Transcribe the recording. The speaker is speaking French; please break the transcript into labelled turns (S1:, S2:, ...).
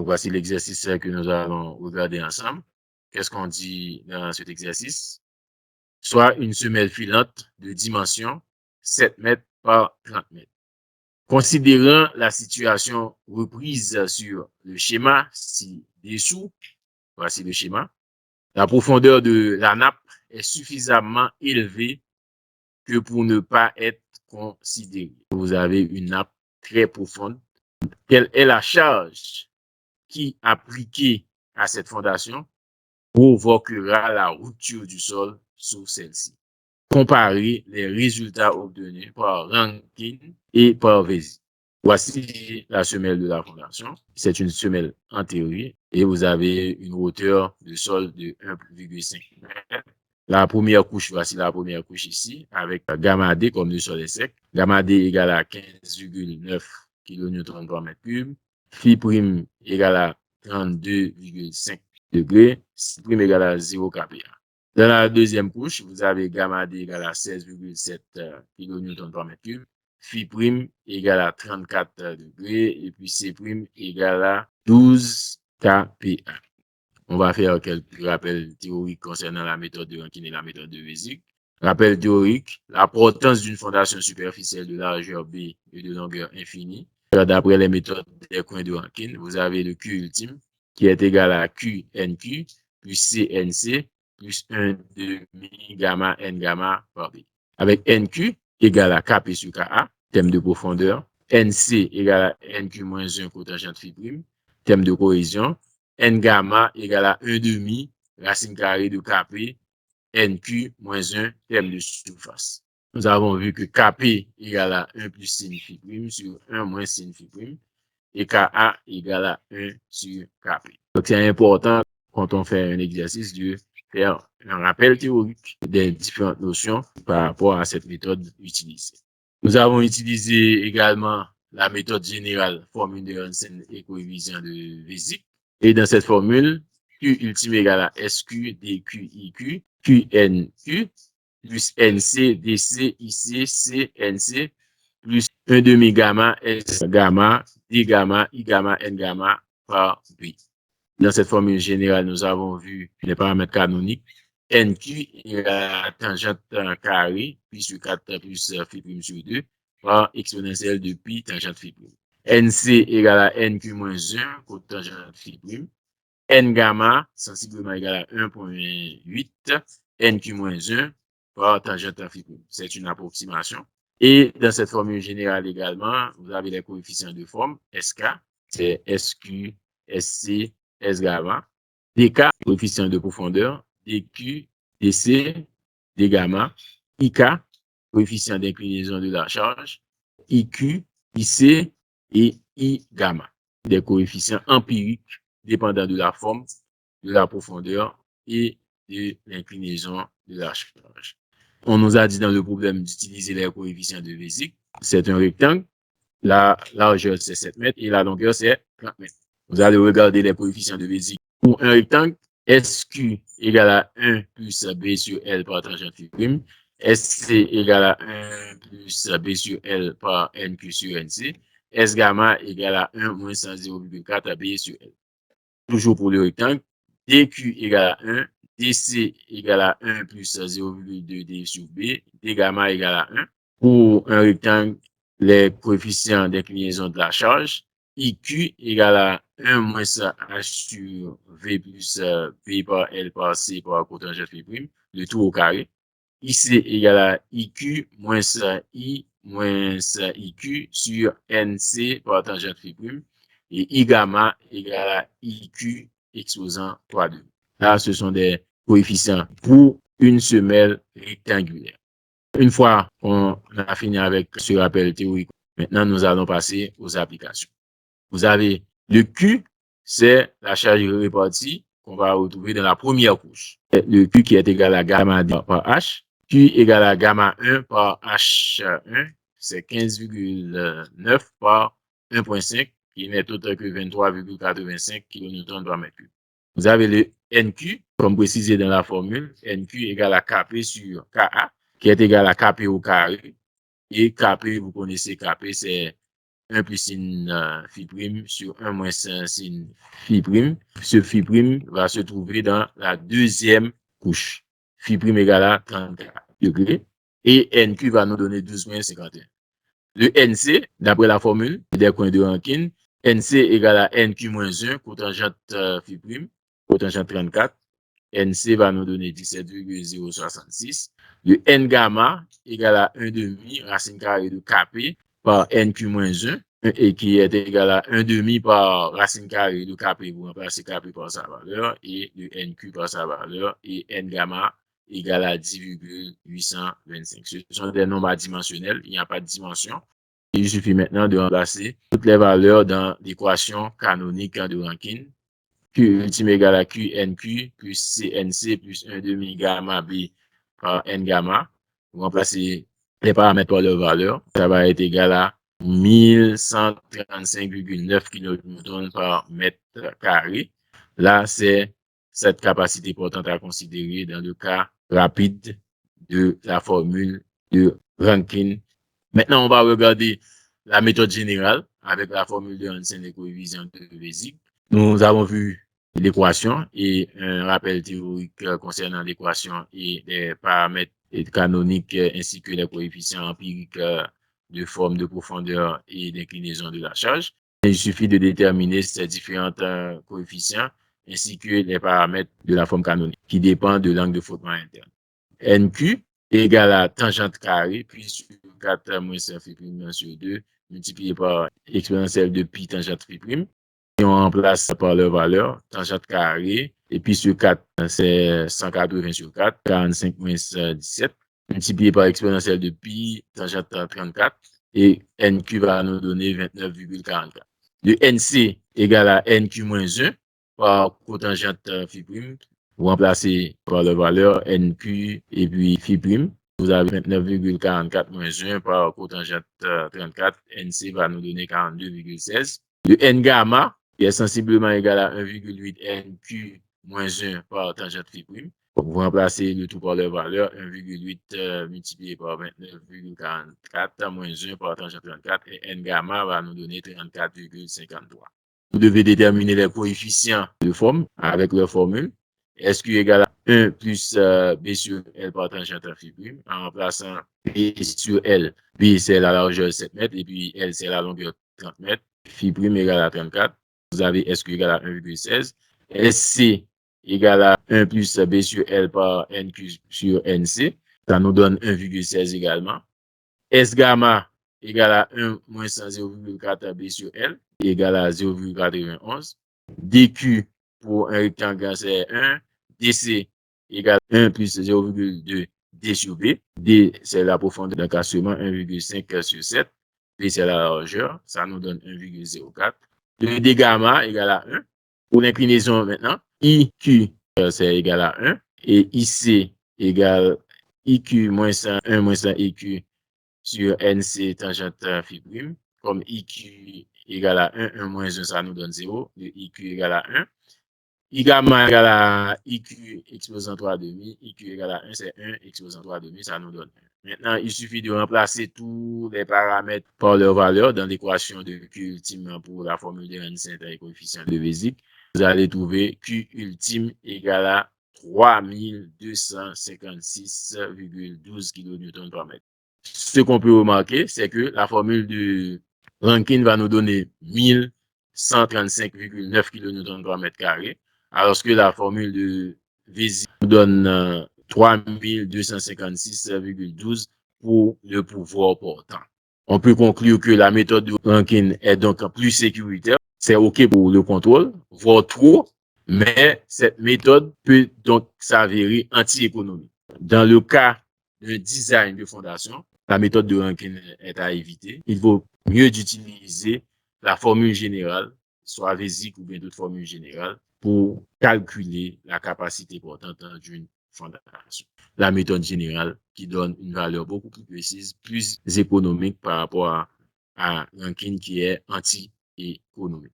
S1: voici l'exercice que nous allons regarder ensemble. Qu'est-ce qu'on dit dans cet exercice? Soit une semelle filante de dimension 7 mètres par 30 mètres. Considérant la situation reprise sur le schéma ci-dessous, voici le schéma, la profondeur de la nappe est suffisamment élevée que pour ne pas être considérée. Vous avez une nappe très profonde. Quelle est la charge qui, appliquée à cette fondation, provoquera la rupture du sol sous celle-ci? Comparer les résultats obtenus par Rankin et par Vézy. Voici la semelle de la fondation. C'est une semelle enterrée et vous avez une hauteur de sol de 1,5 m. La première couche, voici la première couche ici, avec gamma D comme le sol est sec. Gamma D égale à 15,9 kN par mètre cube. Phi prime égale à 32,5 degrés. Psi prime égale à 0 kPa. Dans la deuxième couche, vous avez gamma D égale à 16,7 kN par mètre cube. Phi prime égale à 34 degrés. Et puis C prime égale à 12 kPa. On va faire quelques rappels théoriques concernant la méthode de Rankin et la méthode de Vézy. Rappel théorique, la portance d'une fondation superficielle de largeur B et de longueur infinie. D'après les méthodes des coins de Rankin, vous avez le Q ultime qui est égal à QNQ plus CNC plus 1 demi gamma N gamma par B. Avec NQ égale à Kp sur Ka, thème de profondeur. NC égale à NQ moins 1 cotangente phi prime, thème de cohésion. N gamma égale à 1 demi racine carrée de Kp, NQ moins 1 thème de surface. Nous avons vu que Kp égale à 1 plus sin phi prime sur 1 moins sin phi prime et Ka égale à 1 sur Kp. Donc c'est important quand on fait un exercice de faire un rappel théorique des différentes notions par rapport à cette méthode utilisée. Nous avons utilisé également la méthode générale, formule de Hansen et coefficient de Vézy. Et dans cette formule, Q ultime égale à SQ dQ IQ, QNQ, plus NC DC IC CNC, plus 1 demi gamma S gamma, D gamma, I gamma, N gamma par B. Dans cette formule générale, nous avons vu les paramètres canoniques. NQ égale à tangente carré, pi sur 4 plus phi prime sur 2, par exponentielle de pi tangente phi prime. NC égale à NQ moins 1, cotangente phi prime. N gamma, sensiblement égal à 1,8, NQ moins 1, par tangente phi prime. C'est une approximation. Et dans cette formule générale également, vous avez les coefficients de forme. SK, c'est SQ, SC, S gamma. DK, coefficient de profondeur. DQ, DC, D gamma. IK, coefficient d'inclinaison de la charge. IQ, IC et I gamma. Des coefficients empiriques dépendant de la forme, de la profondeur et de l'inclinaison de la charge. On nous a dit dans le problème d'utiliser les coefficients de Vézy. C'est un rectangle. La largeur, c'est 7 mètres et la longueur, c'est 30 mètres. Vous allez regarder les coefficients de Vézy. Pour un rectangle, SQ égale à 1 plus B sur L par tangente phi prime. SC égale à 1 plus B sur L par NQ sur NC. S gamma égale à 1 moins 0,4 B sur L. Toujours pour le rectangle, DQ égale à 1, DC égale à 1 plus 0,2 D sur B, D gamma égale à 1. Pour un rectangle, les coefficients d'inclinaison de la charge, IQ égale à 1 moins H sur V plus P par L par C par cotangente phi prime, le tout au carré. IC égale à IQ moins I moins IQ sur NC par tangente phi prime. Et I gamma égale à IQ exposant 3,2. Là, ce sont des coefficients pour une semelle rectangulaire. Une fois qu'on a fini avec ce rappel théorique, maintenant nous allons passer aux applications. Vous avez le Q, c'est la charge répartie qu'on va retrouver dans la première couche. Le Q qui est égal à gamma D par H. Q égale à gamma 1 par H1, c'est 15,9 par 1,5, qui n'est autre que 23,85 kN par mètre cube. Vous avez le NQ, comme précisé dans la formule, NQ égale à Kp sur Ka, qui est égal à Kp au carré. Et Kp, vous connaissez Kp, c'est 1 plus sin phi prime sur 1 moins sin phi prime. Ce phi prime va se trouver dans la deuxième couche. Phi prime égale à 34 degrés. Et NQ va nous donner 12 moins 51. Le NC, d'après la formule des coins de Rankine, NC égale à NQ moins 1, cotangente phi prime, cotangente 34. NC va nous donner 17,066. Le N gamma égale à 1 demi racine carrée de Kp par NQ moins 1 et qui est égal à 1 demi par racine carrée de Kp pour remplacer Kp par sa valeur et le NQ par sa valeur et N gamma égale à 10,825. Ce sont des nombres adimensionnels, il n'y a pas de dimension. Il suffit maintenant de remplacer toutes les valeurs dans l'équation canonique de Rankine. Q ultime égale à QNQ plus CNC plus 1 demi gamma B par N gamma. Vous remplacez les paramètres par leur valeur. Ça va être égal à 1135,9 kN par mètre carré. Là, c'est cette capacité portante à considérer dans le cas rapide de la formule de Rankine. Maintenant, on va regarder la méthode générale avec la formule de Hansen des coefficients de Bézic. Nous avons vu l'équation et un rappel théorique concernant l'équation et les paramètres canoniques ainsi que les coefficients empiriques de forme, de profondeur et d'inclinaison de la charge. Il suffit de déterminer ces différents coefficients ainsi que les paramètres de la forme canonique qui dépendent de l'angle de frottement interne. NQ égale à tangente carrée puis sur 4 moins 5 phi prime sur 2 multiplié par exponentielle de pi tangente phi prime. Et on remplace par leur valeur, tangente carrée, et puis sur 4, c'est 180 sur 4, 45 moins 17, multiplié par exponentielle de pi, tangente 34, et NQ va nous donner 29,44. Le NC égale à NQ moins 1 par cotangente phi prime. Vous remplacez par leur valeur NQ et puis phi prime. Vous avez 29,44 moins 1 par cotangente 34. NC va nous donner 42,16. Le N gamma qui est sensiblement égal à 1,8 NQ moins 1 par tangente phi prime. Vous remplacez le tout par leur valeur, 1,8 multiplié par 29,44 moins 1 par tangente 34 et N gamma va nous donner 34,53. Vous devez déterminer les coefficients de forme avec leur formule. SQ égale à 1 plus B sur L par tangente phi prime en remplaçant B sur L. B c'est la largeur 7 mètres et puis L c'est la longueur 30 mètres. Phi prime égale à 34. Vous avez SQ égale à 1,16. SC égale à 1 plus B sur L par NQ sur NC. Ça nous donne 1,16 également. S gamma égale à 1 moins 0,4 B sur L égale à 0,91. DQ pour un rectangle c'est 1. DC égale 1 plus 0,2 D sur B. D c'est la profondeur d'encasement 1,5 sur 7. B c'est la largeur. Ça nous donne 1,04. Le D gamma égale à 1. Pour l'inclinaison maintenant, IQ c'est égal à 1 et IC égale IQ moins 1 moins 1 IQ sur NC tangente phi prime. Comme IQ égale à 1, 1 moins 1, ça nous donne 0. Le IQ égale à 1. I gamma égale à IQ exposant 3,5. IQ égale à 1, c'est 1 exposant 3,5, ça nous donne 1. Maintenant, il suffit de remplacer tous les paramètres par leur valeur dans l'équation de Q ultime pour la formule de Hansen et coefficient de Bézic. Vous allez trouver Q ultime égale à 3256,12 kN par mètre. Ce qu'on peut remarquer, c'est que la formule de Rankine va nous donner 1135,9 kN par mètre carré, alors que la formule de Bézic nous donne 3256,12 pour le pouvoir portant. On peut conclure que la méthode de Rankine est donc plus sécuritaire. C'est OK pour le contrôle, voire trop, mais cette méthode peut donc s'avérer anti-économique. Dans le cas d'un design de fondation, la méthode de Rankine est à éviter. Il vaut mieux d'utiliser la formule générale, soit Bézic ou bien d'autres formules générales, pour calculer la capacité portante d'une fondation. La méthode générale qui donne une valeur beaucoup plus précise, plus économique par rapport à Rankine qui est anti-économique.